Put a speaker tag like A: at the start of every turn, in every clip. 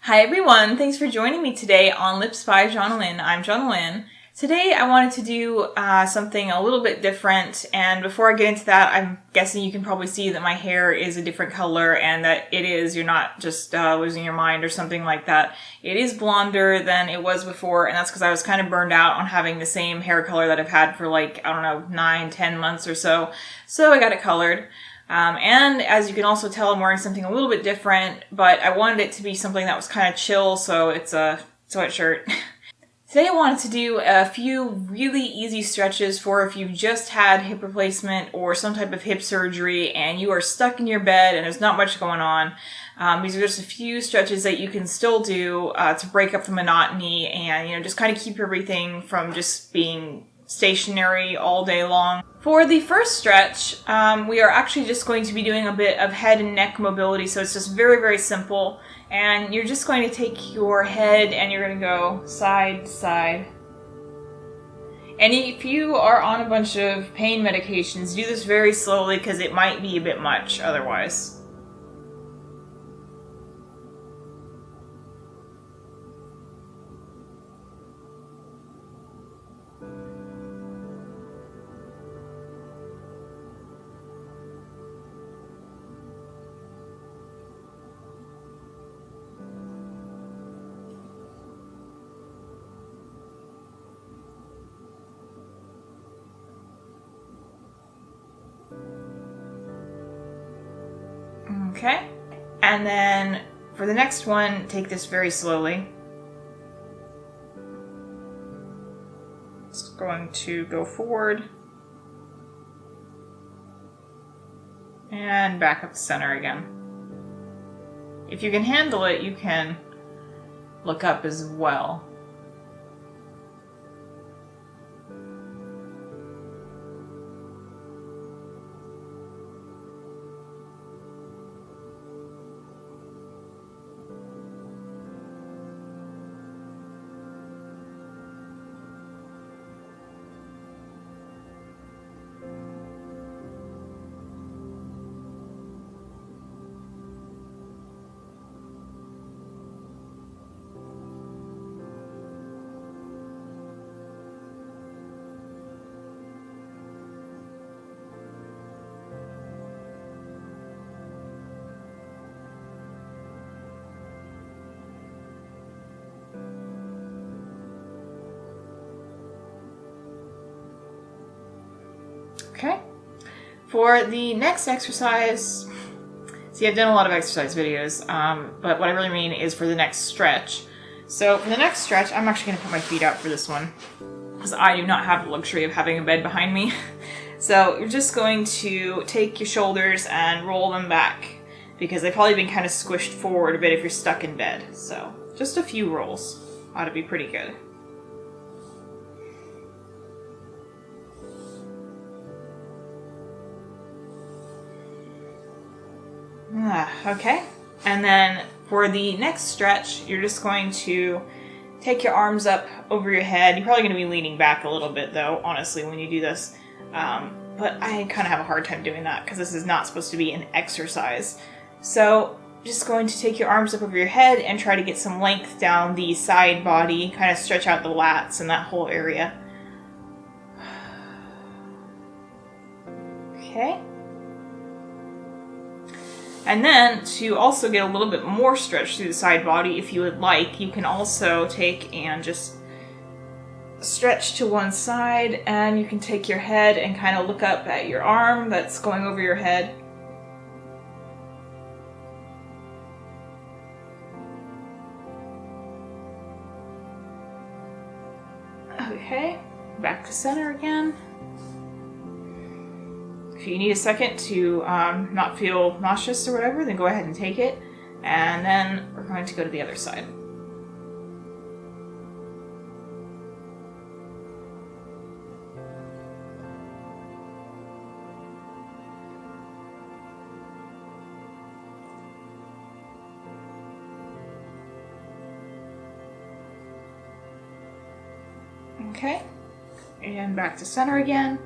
A: Hi everyone, thanks for joining me today on Lips by Jonalynn. I'm Jonalynn. Today I wanted to do something a little bit different, and before I get into that, I'm guessing you can probably see that my hair is a different color and that you're not just losing your mind or something like that. It is blonder than it was before, and that's because I was kind of burned out on having the same hair color that I've had for 9-10 months or so. So I got it colored. And as you can also tell, I'm wearing something a little bit different, but I wanted it to be something that was kind of chill, so it's a sweatshirt. Today I wanted to do a few really easy stretches for if you just had hip replacement or some type of hip surgery and you are stuck in your bed and there's not much going on. These are just a few stretches that you can still do to break up the monotony and, just kind of keep everything from just being stationary all day long. For the first stretch, we are actually just going to be doing a bit of head and neck mobility, so it's just very, very simple. And you're just going to take your head and you're going to go side to side. And if you are on a bunch of pain medications, do this very slowly because it might be a bit much otherwise. Okay, and then for the next one, take this very slowly. It's going to go forward and back up to center again. If you can handle it, you can look up as well. Okay, for the next exercise, see, I've done a lot of exercise videos, but what I really mean is for the next stretch. So for the next stretch, I'm actually going to put my feet out for this one, because I do not have the luxury of having a bed behind me. So you're just going to take your shoulders and roll them back, because they've probably been kind of squished forward a bit if you're stuck in bed. So just a few rolls ought to be pretty good. Okay, and then for the next stretch, you're just going to take your arms up over your head. You're probably going to be leaning back a little bit though, honestly, when you do this. But I kind of have a hard time doing that because this is not supposed to be an exercise. So just going to take your arms up over your head and try to get some length down the side body, kind of stretch out the lats and that whole area. Okay. And then, to also get a little bit more stretch through the side body, if you would like, you can also take and just stretch to one side, and you can take your head and kind of look up at your arm that's going over your head. Okay, back to center again. If you need a second to not feel nauseous or whatever, then go ahead and take it. And then we're going to go to the other side. Okay, and back to center again.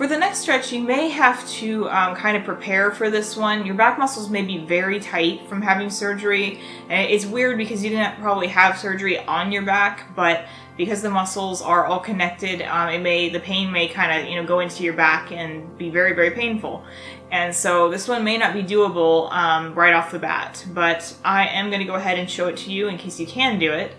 A: For the next stretch, you may have to kind of prepare for this one. Your back muscles may be very tight from having surgery. And it's weird because you didn't probably have surgery on your back, but because the muscles are all connected, the pain may kind of go into your back and be very, very painful. And so this one may not be doable right off the bat, but I am going to go ahead and show it to you in case you can do it.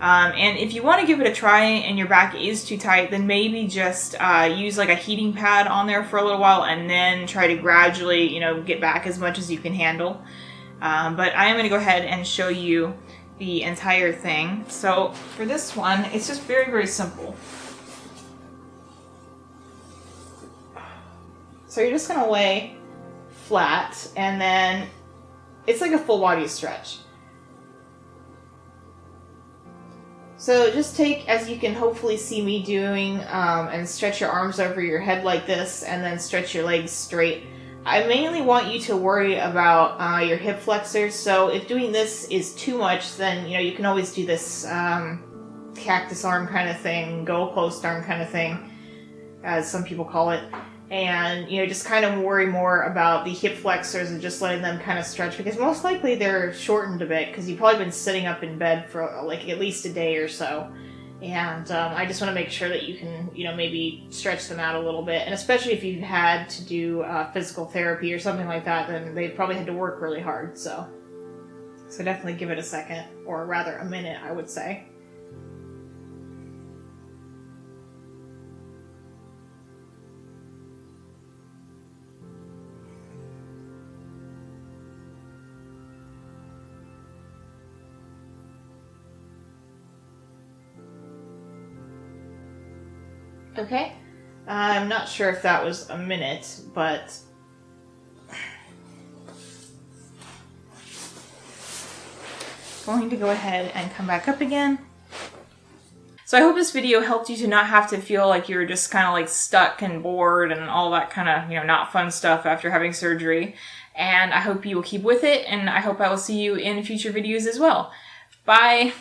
A: And if you want to give it a try and your back is too tight, then maybe just use like a heating pad on there for a little while and then try to gradually, get back as much as you can handle. But I am going to go ahead and show you the entire thing. So for this one, it's just very, very simple. So you're just going to lay flat, and then it's like a full body stretch. So just take, as you can hopefully see me doing, and stretch your arms over your head like this, and then stretch your legs straight. I mainly want you to worry about your hip flexors, so if doing this is too much, then you can always do this cactus arm kind of thing, goalpost arm kind of thing, as some people call it. And just kind of worry more about the hip flexors and just letting them kind of stretch, because most likely they're shortened a bit because you've probably been sitting up in bed for like at least a day or so. And I just want to make sure that you can maybe stretch them out a little bit. And especially if you've had to do physical therapy or something like that, then they've probably had to work really hard. So definitely give it a second, or rather a minute, I would say. Okay, I'm not sure if that was a minute, but going to go ahead and come back up again. So I hope this video helped you to not have to feel like you're just kind of like stuck and bored and all that kind of, not fun stuff after having surgery. And I hope you will keep with it, and I hope I will see you in future videos as well. Bye!